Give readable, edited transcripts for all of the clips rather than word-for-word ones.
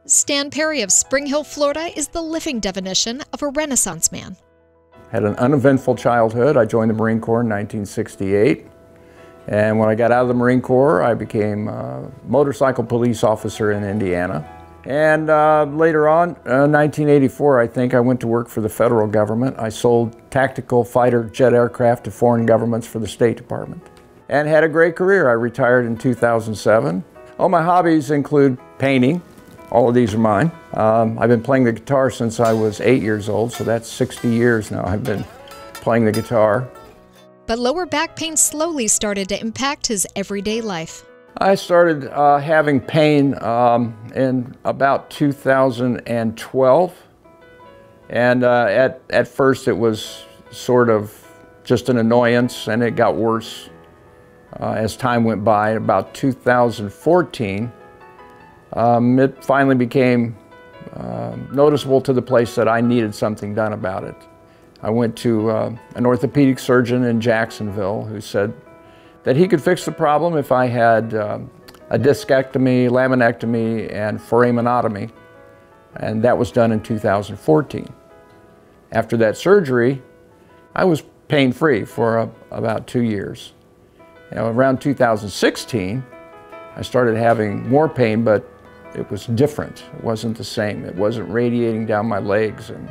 Stan Perry of Spring Hill, Florida is the living definition of a Renaissance man. Had an uneventful childhood. I joined the Marine Corps in 1968. And when I got out of the Marine Corps, I became a motorcycle police officer in Indiana. And later on, 1984, I think, I went to work for the federal government. I sold tactical fighter jet aircraft to foreign governments for the State Department. And had a great career. I retired in 2007. All my hobbies include painting. All of these are mine. I've been playing the guitar since I was 8 years old, so that's 60 years now I've been playing the guitar. But lower back pain slowly started to impact his everyday life. I started having pain in about 2012. And at first it was sort of just an annoyance, and it got worse as time went by. About 2014, it finally became noticeable to the place that I needed something done about it. I went to an orthopedic surgeon in Jacksonville who said that he could fix the problem if I had a discectomy, laminectomy, and foraminotomy, and that was done in 2014. After that surgery, I was pain-free for about 2 years. Around 2016, I started having more pain, but it was different. It wasn't the same. It wasn't radiating down my legs and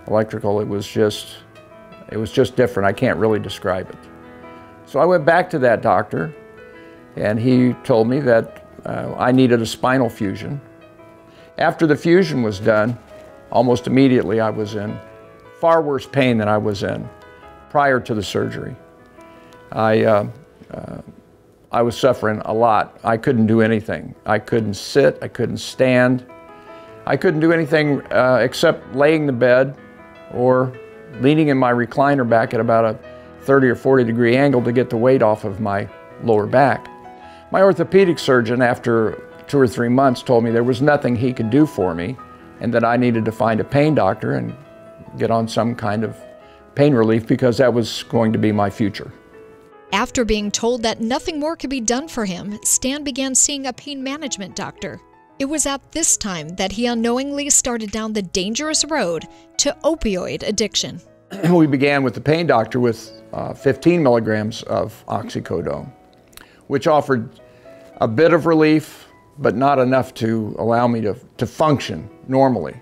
electrical. It was just different. I can't really describe it. So I went back to that doctor, and he told me that I needed a spinal fusion. After the fusion was done, almost immediately I was in far worse pain than I was in prior to the surgery. I was suffering a lot. I couldn't do anything. I couldn't sit, I couldn't stand. I couldn't do anything except laying in the bed or leaning in my recliner back at about a 30 or 40 degree angle to get the weight off of my lower back. My orthopedic surgeon, after 2 or 3 months, told me there was nothing he could do for me and that I needed to find a pain doctor and get on some kind of pain relief because that was going to be my future. After being told that nothing more could be done for him, Stan began seeing a pain management doctor. It was at this time that he unknowingly started down the dangerous road to opioid addiction. We began with the pain doctor with 15 milligrams of oxycodone, which offered a bit of relief, but not enough to allow me to function normally.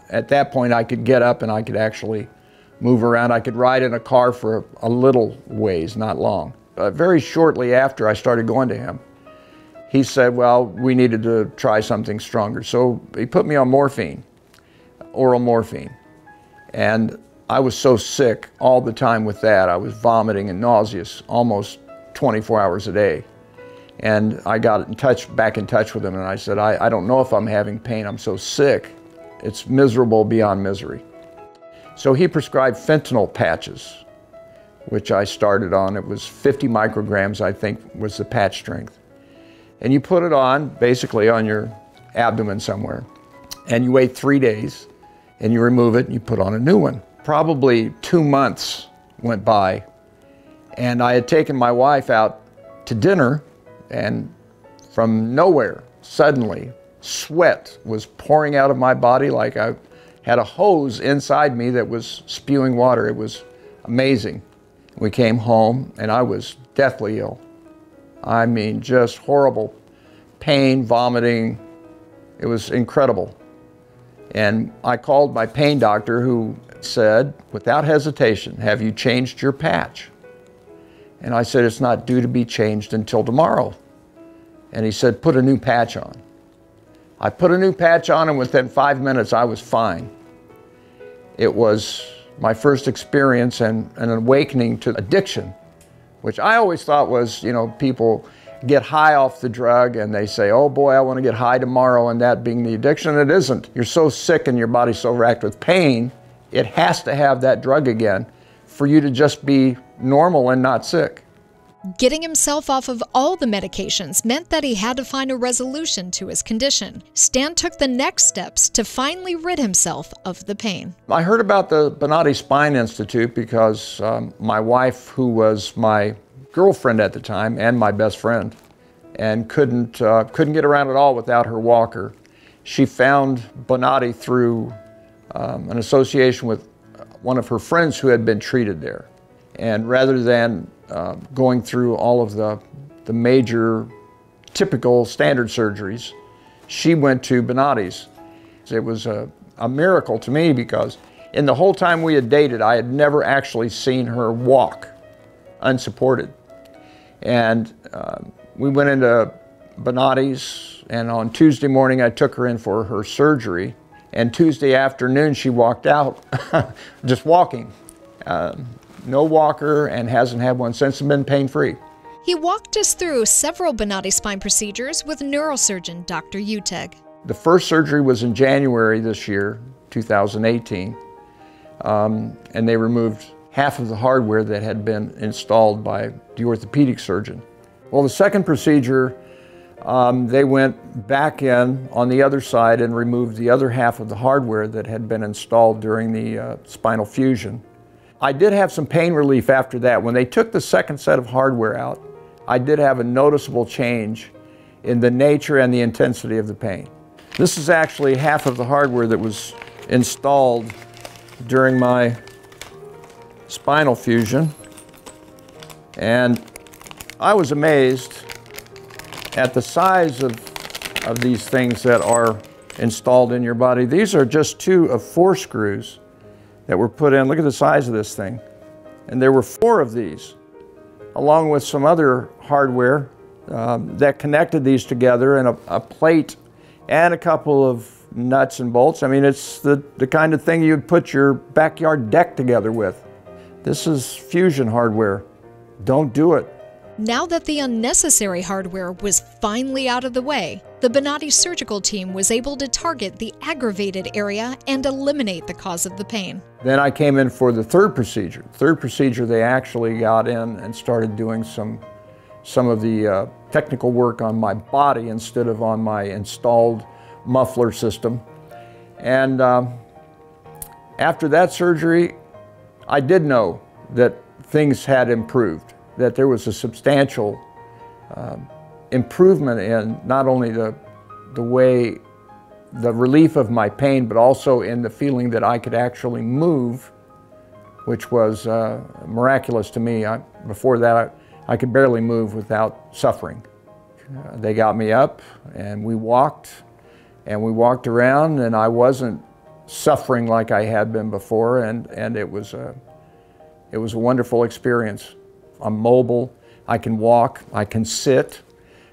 At that point, I could get up and I could actually move around. I could ride in a car for a little ways, not long. Very shortly after I started going to him, he said, well, we needed to try something stronger. So he put me on morphine, oral morphine. And I was so sick all the time with that. I was vomiting and nauseous almost 24 hours a day. And I got back in touch with him, and I said, I don't know if I'm having pain. I'm so sick. It's miserable beyond misery. So he prescribed fentanyl patches, which I started on. It was 50 micrograms, I think, was the patch strength. And you put it on, basically on your abdomen somewhere, and you wait 3 days, and you remove it, and you put on a new one. Probably 2 months went by, and I had taken my wife out to dinner, and from nowhere, suddenly, sweat was pouring out of my body like I had a hose inside me that was spewing water. It was amazing. We came home, and I was deathly ill. I mean, just horrible pain, vomiting. It was incredible. And I called my pain doctor, who said, without hesitation, have you changed your patch? And I said, it's not due to be changed until tomorrow. And he said, put a new patch on. I put a new patch on, and within 5 minutes, I was fine. It was my first experience and an awakening to addiction, which I always thought was, you know, people get high off the drug and they say, oh boy, I want to get high tomorrow, and that being the addiction. It isn't. You're so sick and your body's so racked with pain, it has to have that drug again for you to just be normal and not sick. Getting himself off of all the medications meant that he had to find a resolution to his condition. Stan took the next steps to finally rid himself of the pain. I heard about the Bonatti Spine Institute because my wife, who was my girlfriend at the time and my best friend, and couldn't get around at all without her walker, She found Bonatti through an association with one of her friends who had been treated there. And rather than going through all of the major typical standard surgeries, she went to Bonatti's. It was a miracle to me because in the whole time we had dated, I had never actually seen her walk unsupported. And we went into Bonatti's, and on Tuesday morning I took her in for her surgery, and Tuesday afternoon she walked out just walking. No walker, and hasn't had one since, and been pain-free. He walked us through several Bonatti spine procedures with neurosurgeon Dr. Uteg. The first surgery was in January this year, 2018, and they removed half of the hardware that had been installed by the orthopedic surgeon. Well, the second procedure, they went back in on the other side and removed the other half of the hardware that had been installed during the spinal fusion. I did have some pain relief after that. When they took the second set of hardware out, I did have a noticeable change in the nature and the intensity of the pain. This is actually half of the hardware that was installed during my spinal fusion, and I was amazed at the size of these things that are installed in your body. These are just 2 of 4 screws that were put in. Look at the size of this thing. And there were 4 of these, along with some other hardware that connected these together, and a plate and a couple of nuts and bolts. I mean, it's the kind of thing you'd put your backyard deck together with. This is fusion hardware. Don't do it. Now that the unnecessary hardware was finally out of the way, the Bonatti surgical team was able to target the aggravated area and eliminate the cause of the pain. Then I came in for the third procedure. Third procedure, they actually got in and started doing some of the technical work on my body instead of on my installed muffler system. And after that surgery, I did know that things had improved, that there was a substantial improvement in not only the relief of my pain, but also in the feeling that I could actually move, which was miraculous to me. Before that, I could barely move without suffering. They got me up and we walked around, and I wasn't suffering like I had been before, and it was a wonderful experience. I'm mobile, I can walk, I can sit.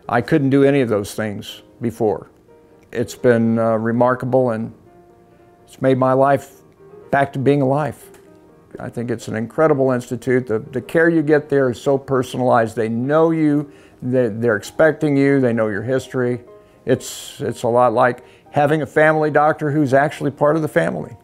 I couldn't do any of those things before. It's been remarkable, and it's made my life back to being alive. I think it's an incredible institute. The care you get there is so personalized. They know you, they're expecting you, they know your history. It's a lot like having a family doctor who's actually part of the family.